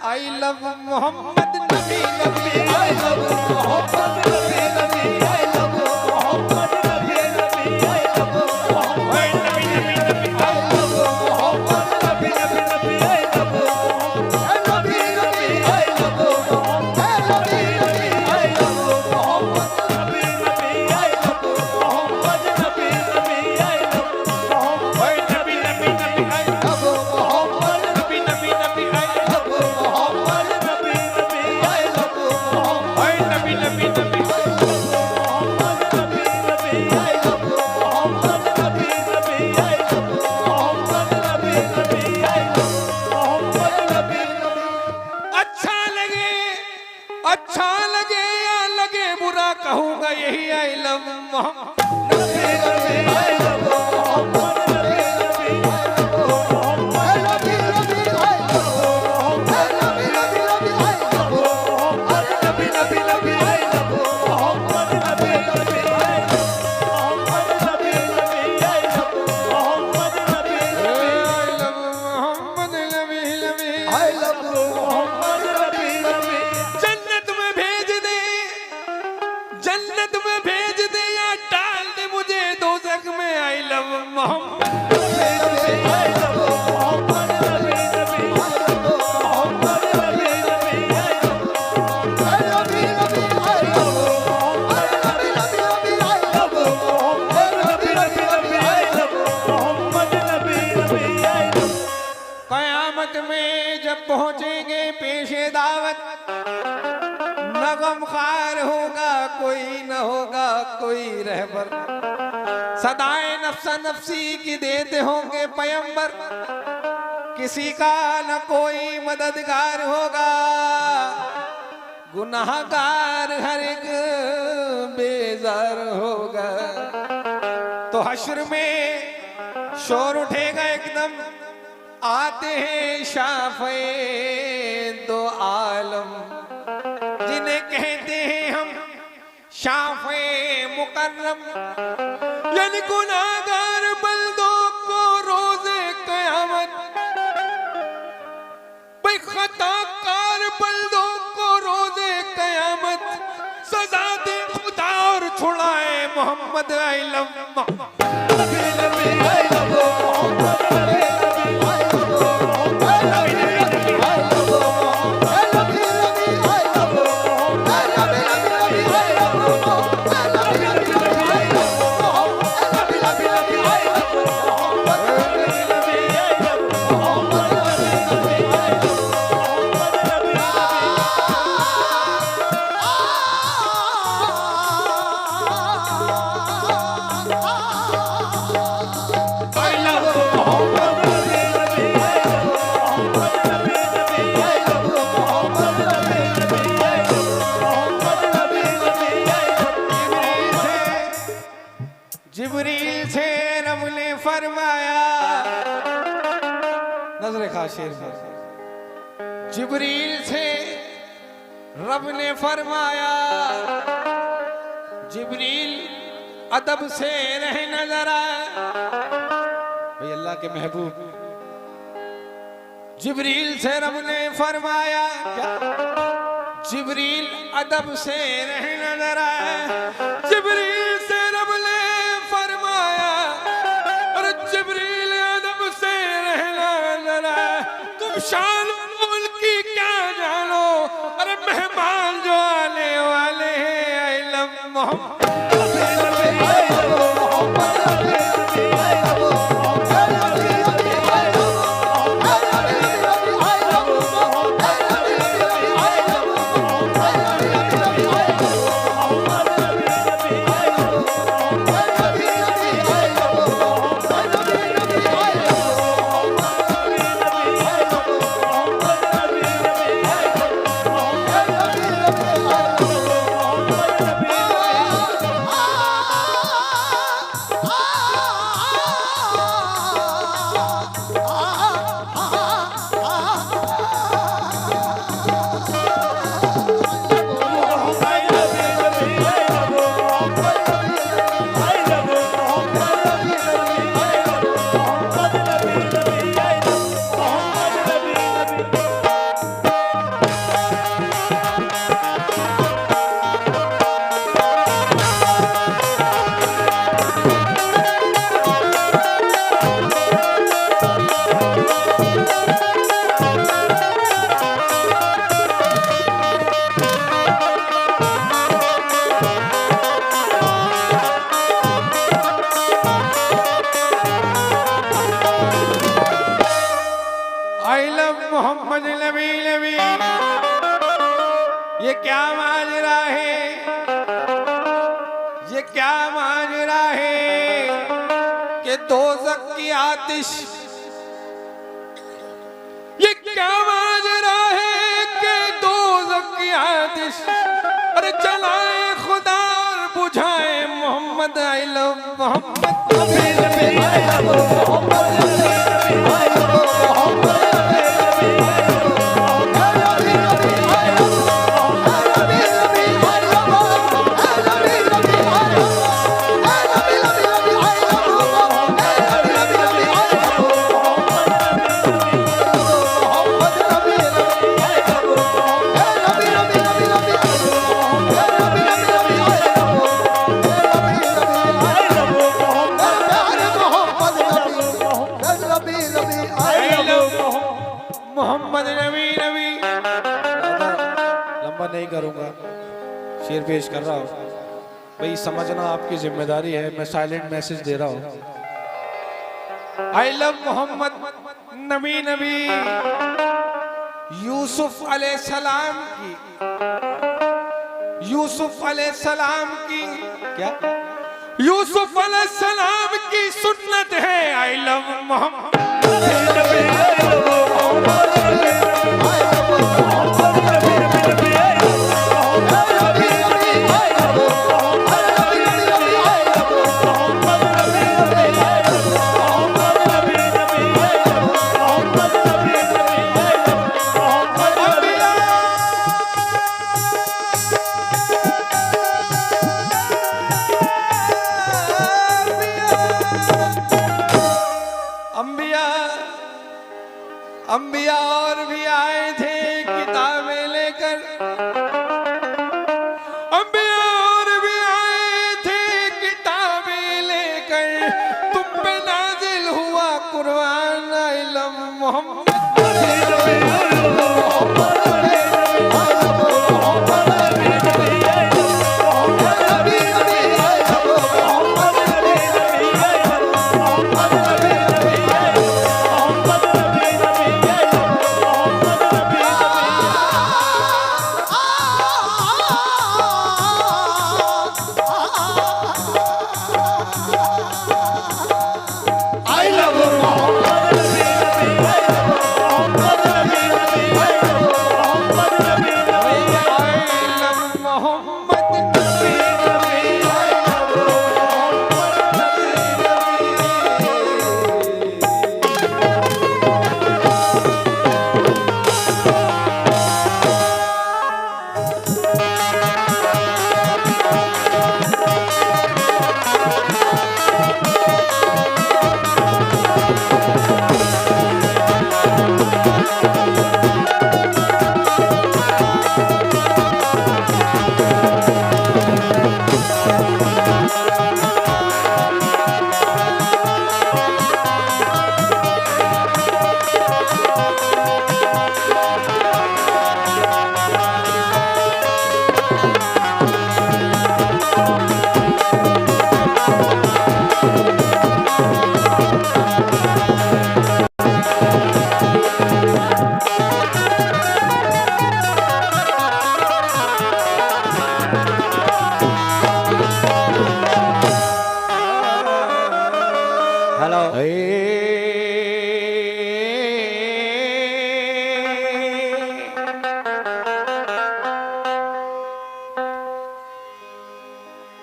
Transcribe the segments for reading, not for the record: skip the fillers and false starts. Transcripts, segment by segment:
I love Mohammad Nabi Nabi I love Mohammad Nabi Nabi I love Mohammad Nabi Nabi I love Mohammad Nabi Nabi I love Mohammad Nabi Nabi I love Mohammad Nabi Nabi I love Mohammad Nabi Nabi I love Mohammad Nabi Nabi I love Mohammad Nabi Nabi I love Mohammad Nabi Nabi I love Mohammad Nabi Nabi I love Mohammad Nabi Nabi I love Mohammad Nabi Nabi I love Mohammad Nabi Nabi I love Mohammad Nabi Nabi I love Mohammad Nabi Nabi I love Mohammad नबी नबी। अच्छा लगे या लगे बुरा कहूँगा यही I love Mohammad Nabi Nabi I love Mohammad Nabi Nabi I love Mohammad Nabi Nabi I love Mohammad Nabi Nabi I love Mohammad Nabi Nabi I love Mohammad Nabi Nabi I love Mohammad Nabi Nabi I love Mohammad Nabi Nabi I love Mohammad Nabi Nabi I love Mohammad नबी नबी। जन्नत में भेज दे या डाल दे मुझे दोज़ख में I love Mohammad Nabi Nabi I love Mohammad Nabi Nabi I love Mohammad Nabi Nabi I love Nabi Nabi I love Mohammad Nabi Nabi I love Mohammad Nabi Nabi I love Mohammad Nabi Nabi I love. क़यामत में जब पहुंचेंगे पेशे दावत न गमखार होगा कोई न होगा कोई रहबर सदाएं नफ्सा नफ्सी की देते होंगे पैगंबर किसी का न कोई मददगार होगा गुनाहगार हर एक बेजार होगा। तो हश्र में शोर उठेगा एकदम आते हैं शाफ़े दो आलम जिन्हें कहते हैं हम शाफ़े मुकर्रम यानी गुनाहगार बंदों को रोज़े क़यामत भाई खताकार बंदों को रोज़े क़यामत सजा दे खुदा और छुड़ाए Mohammad I love Nabi Nabi I love Mohammad Nabi Nabi I love Mohammad Nabi Nabi I love Mohammad Nabi Nabi I love Mohammad Nabi Nabi I love Mohammad Nabi Nabi I love Mohammad Nabi Nabi I love Mohammad Nabi Nabi I love Mohammad Nabi Nabi I love Mohammad नबी नबी जिब्रील से रब ने फरमाया नजर खाशिर जिब्रील से रब ने फरमाया जिब्रील अदब से रहना जरा भाई अल्लाह के महबूब जिब्रील से रब ने फरमाया क्या जिब्रील अदब से रहना जरा जिब्रील से रब ने फरमाया और जिब्रील अदब से रहना जरा तुम शान मूल की क्या जानो अरे मेहमान जो आने वाले हैं I love Mohammad Nabi Nabi I love Mohammad Nabi Nabi I love Mohammad Nabi Nabi I love Mohammad Nabi Nabi I love Mohammad Nabi Nabi I love Mohammad Nabi Nabi I love Mohammad Nabi Nabi I love Mohammad Nabi Nabi I love Mohammad Nabi Nabi I love Mohammad Nabi Nabi I love Mohammad Nabi Nabi I love Mohammad Nabi Nabi I love Mohammad नबी नबी नबी नबी, ये क्या माजरा है, ये क्या माजरा है कि दोज़ख की आतिश, ये क्या माजरा है कि दोज़ख की आतिश, अरे जलाए खुदा और बुझाए Mohammad. I love Mohammad, Nabi Nabi, I love Mohammad, Nabi Nabi, I love Mohammad, Nabi Nabi, I love Mohammad नबी नबी। लंबा नहीं करूंगा, शेर पेश कर रहा हूँ भाई, समझना आपकी जिम्मेदारी है, मैं साइलेंट मैसेज दे रहा हूँ। आई लव मोहम्मद नबी नबी। यूसुफ अलैहिस्सलाम की, यूसुफ अलैहिस्सलाम की क्या, यूसुफ अलैहिस्सलाम की सुन्नत है। आई लव मोहम्मद, अंबिया और भी आए थे किताबें लेकर, अंबिया और भी आए थे किताबें लेकर, तुम पे नाजिल हुआ कुरान। आई लव मोहम्मद,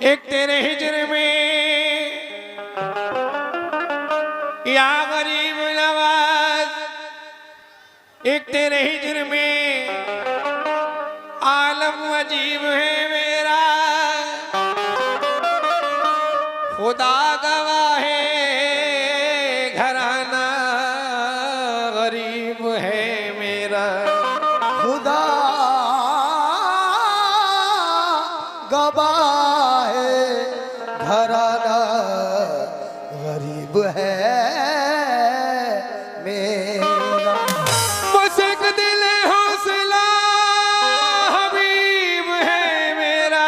एक तेरे हिजर में या गरीब नवाज, एक तेरे हिजर में आलम अजीब है मेरा, खुदा गवाह है घराना गरीब है मेरा, खुदा गवाह है घराना गरीब है मेरा। बस एक दिल हौसला हबीब है मेरा,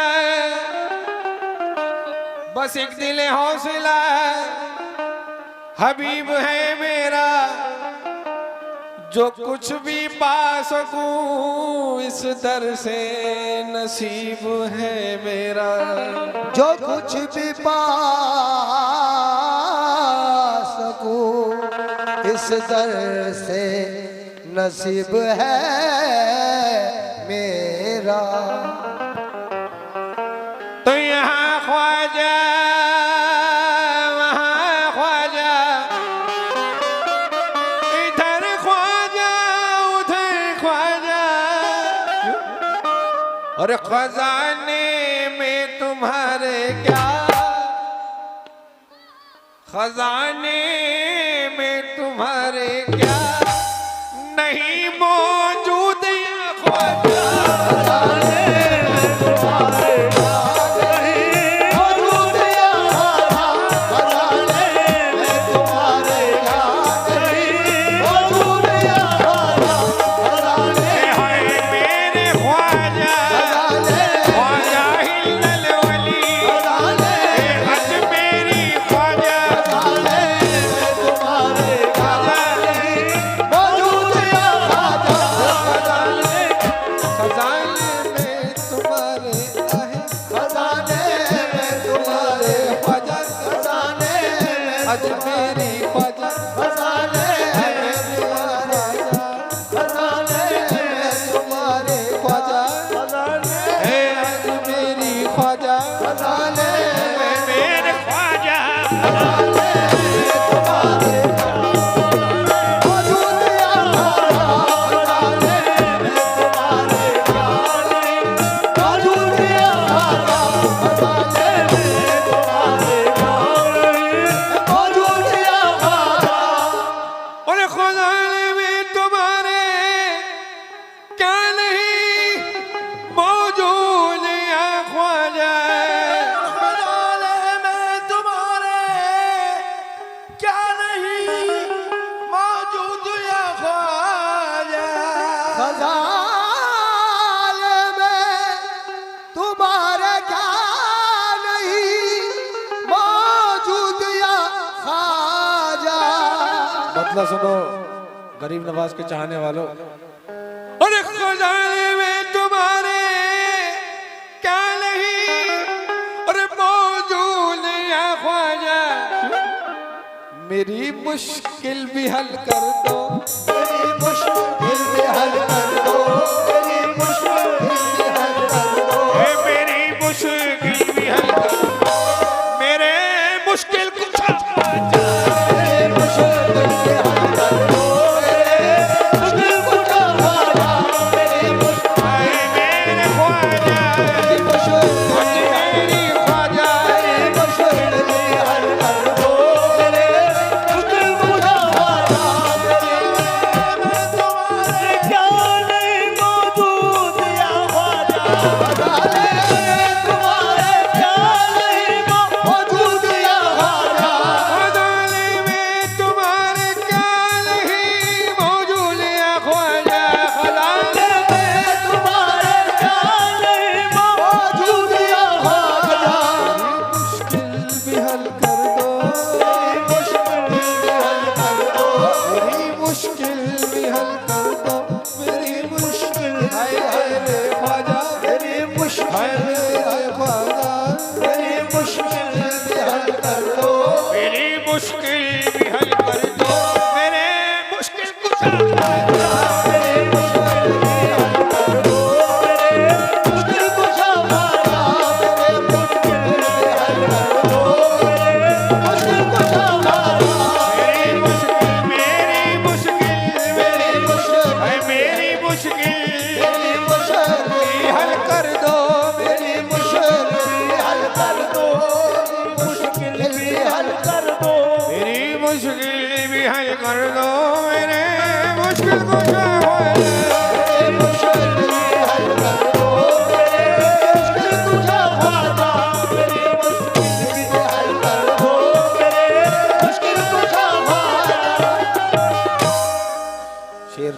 बस एक दिल हौसला हबीब है मेरा, जो कुछ भी पा सकूं इस दर से नसीब है मेरा। जो कुछ भी पा सकूं इस दर से नसीब है मेरा। तो यहाँ ख्वाजा वहाँ ख्वाजा, इधर ख्वाजा उधर ख्वाजा, और खजाने में तुम्हारे क्या, खजाने में तुम्हारे क्या नहीं मौजूद या ख्वाजा। मतलब सुनो गरीब नवाज के चाहने वालों, अरे खजाने में तुम्हारे क्या नहीं, अरे मौजूद या ख्वाजा, मेरी मुश्किल भी हल कर दो, मेरी मुश्किल भी हल कर दो, मेरी मुश्किल भी हल कर दो, मेरी मुश्किल भी हल कर दो, मेरे मुश्किल को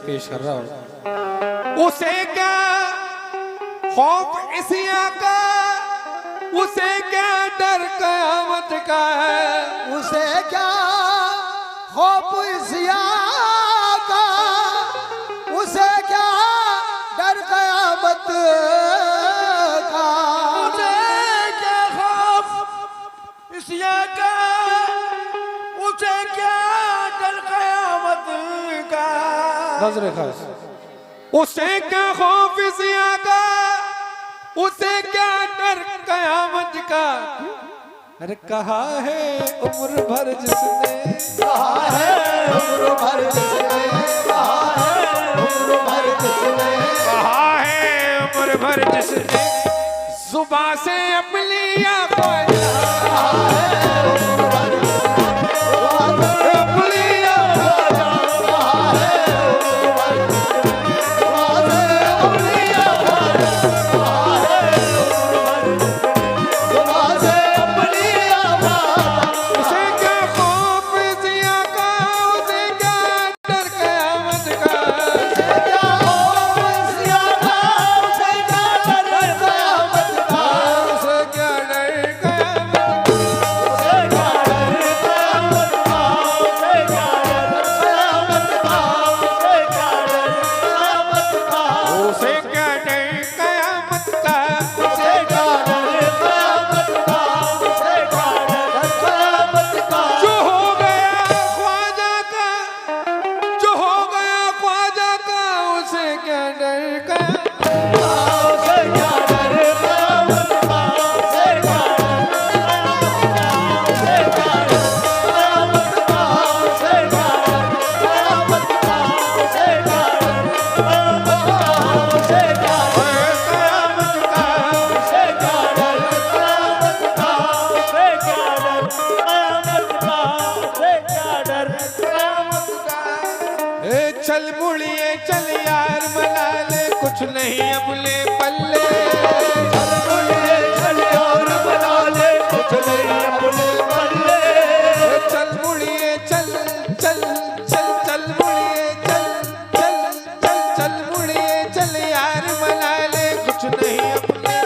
पेश कर रहा हूं। उसे क्या खौफ इसिया का, उसे क्या डर कयामत का है, उसे क्या खौफ इसिया का, खजर खास। उसे क्या खौफ ज़िया का, उसे क्या डर कयामत का। अरे कहा है उम्र भर जिसने, कहा है उम्र भर जिसने, कहा है उम्र भर जिसने, कहा है उम्र भर जिसने जुबां से अपनी आवाज़ चल मुड़िए चल यार मना ले कुछ नहीं अपने पल्ले। चल मुड़िए चल यार मना ले कुछ नहीं अपने पल्ले। चल मुड़िए चल चल चल चल मुड़िए चल चल चल चल मुड़िए चल यार मना ले कुछ नहीं अपने पल्ले।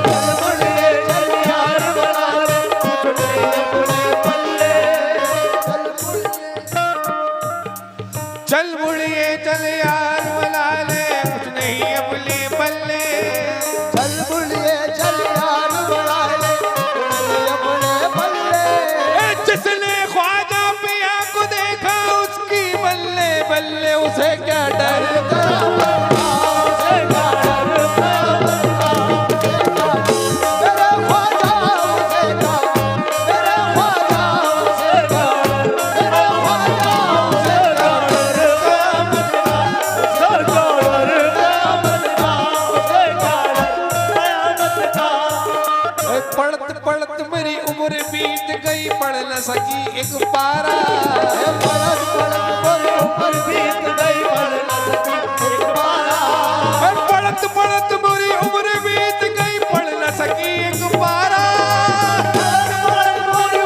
चल मुड़िए चल यार मना ले कुछ नहीं अपने पल्ले। चल मुड़िए चल यार मना ले कुछ नहीं अपने पल्ले। चल मुड़िए चल यार मना ले कुछ नहीं अपने पल्ले। जिसने ख्वाजा पिया को देखा उसकी बल्ले बल्ले उसे क्या डर। पढ़त पढ़त मेरी उम्र बीत गई पढ़ न सकी एक पारा। पढ़त पढ़त उम्र बीत गई पढ़ न सकी एक पारा। पढ़त पढ़त मेरी उम्र बीत गई पढ़ न सकी एक पारा।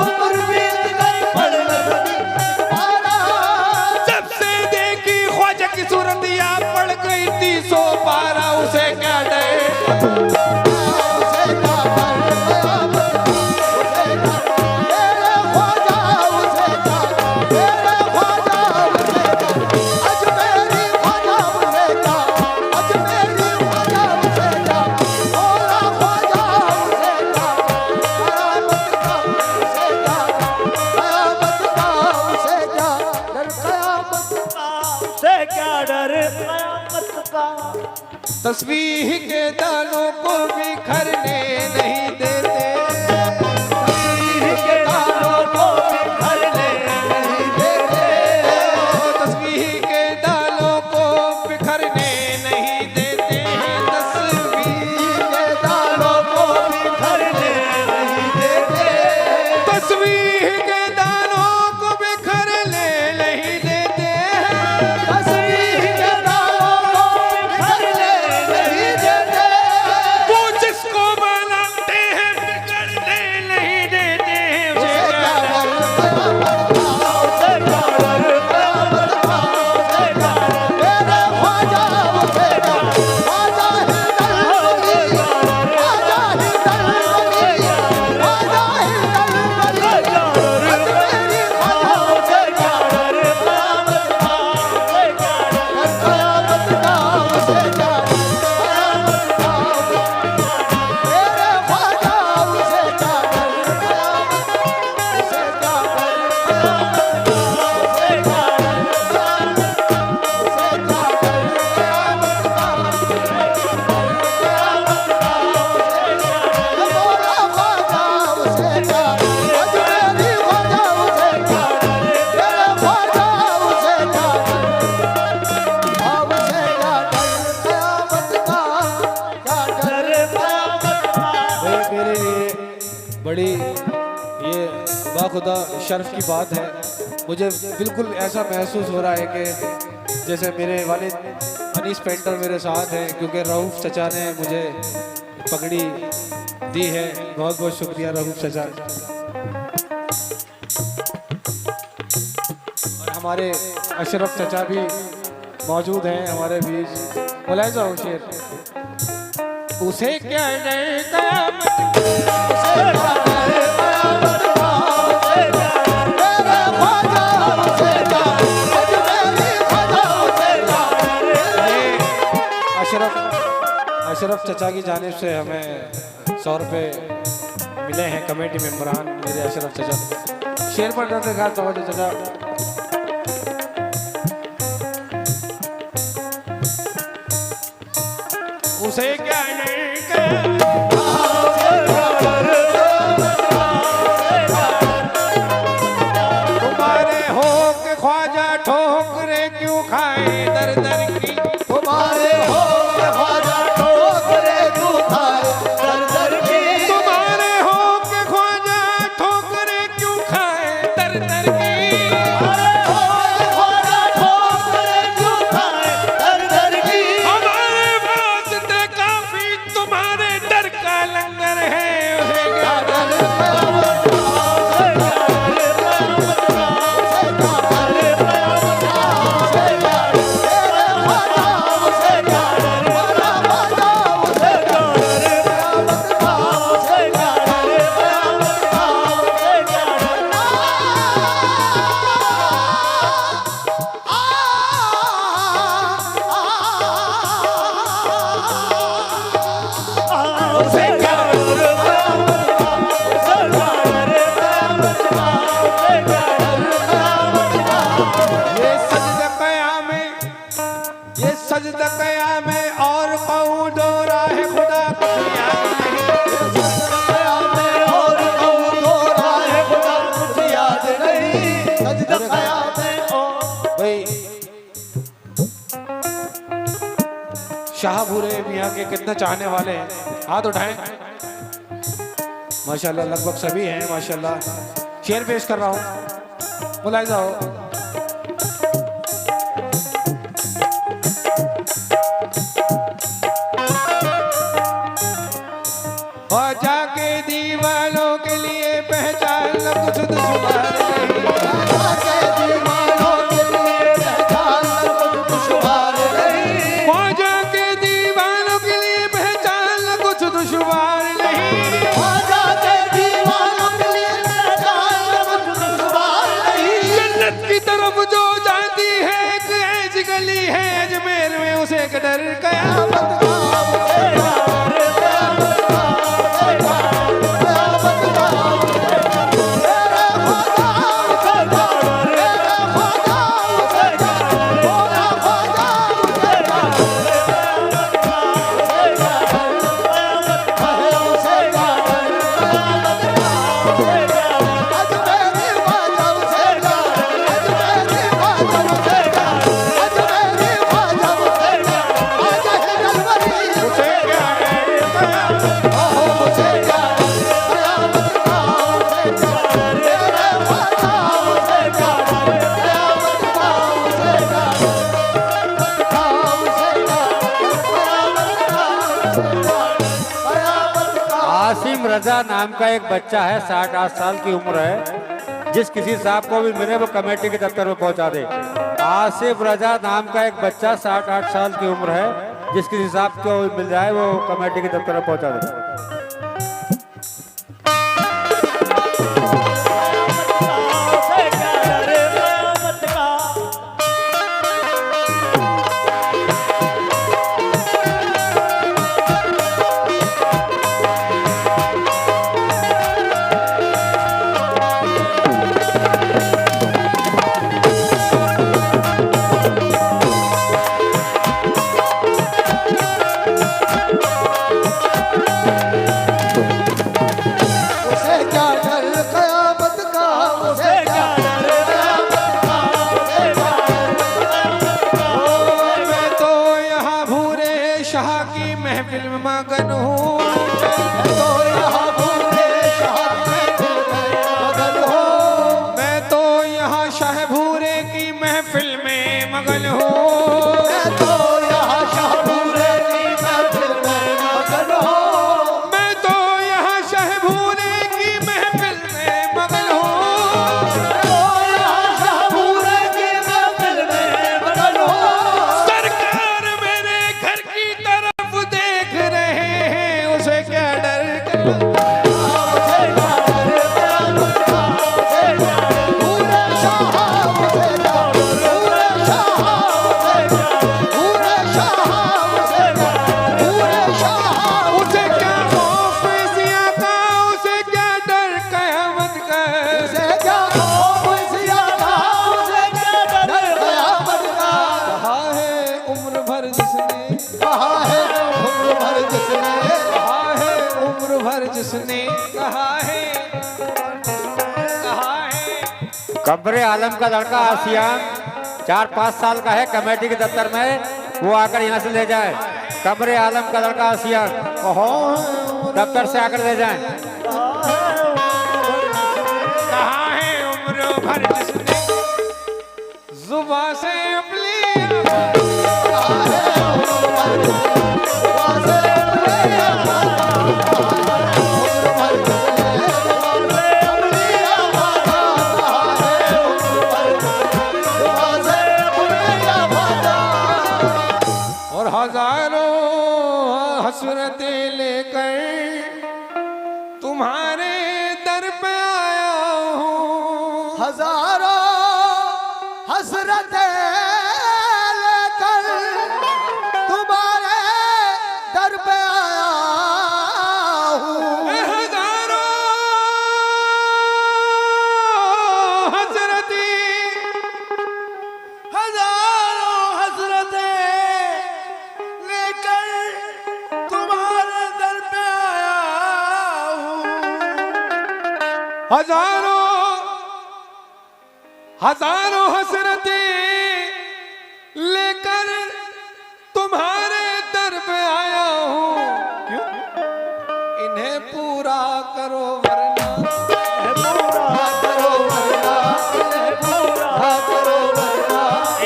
उम्र बीत गई पढ़ न सकी एक पारा। जब से देखी ख्वाजा की सूरत या पढ़ गई 300 पारा उसे क्या डर। तस्बीह के दानों को बिखरने नहीं देते। तस्बीह के दानों को बिखरने नहीं देते। तस्बीह के दानों को बिखरने नहीं देते। तस्बीह के दानों को बिखरने नहीं देते। तस्बीह के दानों को बिखरने नहीं देते। तस्बीह के दानों को बिखरने नहीं देते। वो जिसको बनाते बड़ी ये बाखुदा शर्फ की बात है। मुझे बिल्कुल ऐसा महसूस हो रहा है कि जैसे मेरे वालिद अनीस पेंटर मेरे साथ हैं, क्योंकि रऊफ चचा ने मुझे पगड़ी दी है। बहुत बहुत शुक्रिया रऊफ चचा। और हमारे अशरफ चचा भी मौजूद हैं हमारे बीच। बोला जाओ शेर। उसे क्या डर कयामत अशरफ चचा की जानिब से हमें 100 रुपये मिले हैं कमेटी मेंबरान मेरे अशरफ चचा। शेर पढ़ रहे थे खास तवज्जो चचा। उसे क्या तुम्हारे हो के ख्वाजा ठोकरे क्यों खाए दर दर की। तुम्हारे हो के ख्वाजा ठोकरे क्यों खाए दर दर की। तुम्हारे हो के ख्वाजा ठोकरे क्यों खाए दर दर की। तुम्हारे हो के ख्वाजा ठोकरे क्यों खाए दर दर की। हमारे वास्ते काफी तुम्हारे डर का लंगर है। उसे क्या सजदा कयाम में और कहूँ दो राह खुदा कुछ याद नहीं। और कहूँ दो राह खुदा कुछ याद नहीं। सजदा कयाम में और भाई शाहपुरे मियाँ के कितने चाहने वाले हैं, हाथ उठाएं। माशाल्लाह लगभग सभी हैं माशाल्लाह। शेर पेश कर रहा हूँ, मुलाहिजा हो। जाके दीवानों के लिए पहचान कुछ दुश्वार नहीं। जाके दीवानों के लिए पहचान कुछ दुश्वार नहीं। जाके दीवानों के लिए पहचान कुछ दुश्वार नहीं। जाके दीवानों के लिए पहचान कुछ दुश्वार नहीं। जन्नत की तरफ जो जाती है एक ऐसी गली है अजमेर में, उसे एक डर कयामत का। आसिम रजा नाम का एक बच्चा है, 7-8 साल की उम्र है। जिस किसी साहब को भी मिले वो कमेटी के दफ्तर में पहुंचा दे। आसिम रजा नाम का एक बच्चा 7-8 साल की उम्र है, जिस किसी साहब को भी मिल जाए वो कमेटी के दफ्तर में पहुंचा दे। महफिल में मगन हूँ। तो यहाँ भूले शाह जिसने कहा है उम्र भर जिसने कहा है, उम्र भर जिसने कहा है, कहा है। कब्रे आलम का लड़का आसियान 4-5 साल का है, कमेटी के दफ्तर में, वो आकर यहाँ से ले जाए। कब्रे आलम का लड़का आसियान दफ्तर से आकर ले जाए। कहा है उम्र भर जिसने जुबां से अपनी और हजारों हसरतें लेकर तुम्हारे दर पे आया हूँ। हजारों हसरतें लेकर तुम्हारे दर पे आया हूँ। मैं हजारों हसरतें लेकर तुम्हारे दर पे आया हूँ। हजारों हसरतें लेकर तुम्हारे दर पे आया हूँ। क्यों? इन्हें पूरा करो वरना इन्हें पूरा करो वरना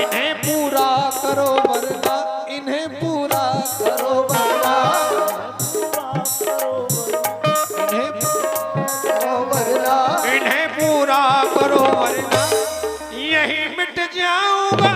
इन्हें पूरा करो वरना इन्हें पूरा करो वरना यही मिट जाऊंगा।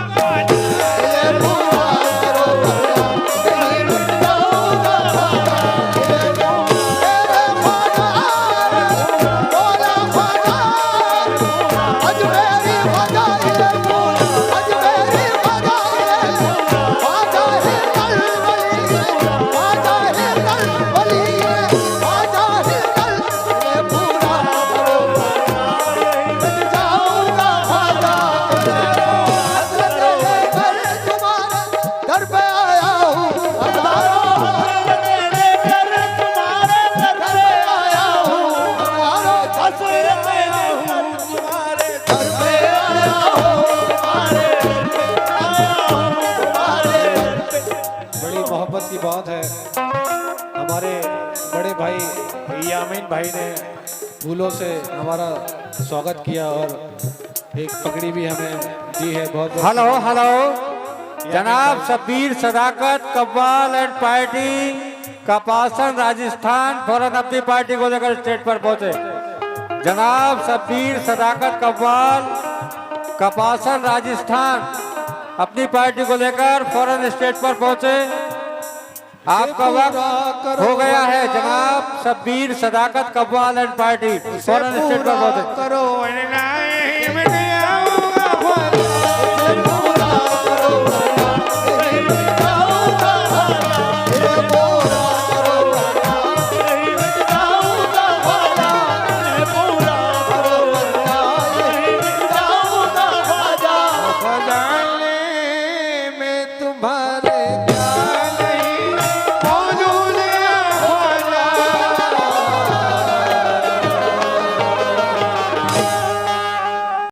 बड़ी मोहब्बत की बात है, हमारे बड़े भाई यामीन भाई ने फूलों से हमारा स्वागत किया और एक पगड़ी भी हमें दी है। बहुत बहुत हेलो हेलो, जनाब शब्बीर सदाकत कव्वाल एंड पार्टी कपासन राजस्थान फौरन अपनी पार्टी को लेकर स्टेज पर पहुंचे। जनाब शब्बीर सदाकत कव्वाल कपासन राजस्थान अपनी पार्टी को लेकर फौरन स्टेज पर पहुंचे। आपका वक्त हो गया है। जनाब शब्बीर सदाकत कव्वाल एंड पार्टी फौरन स्टेज पर पहुंचे। करो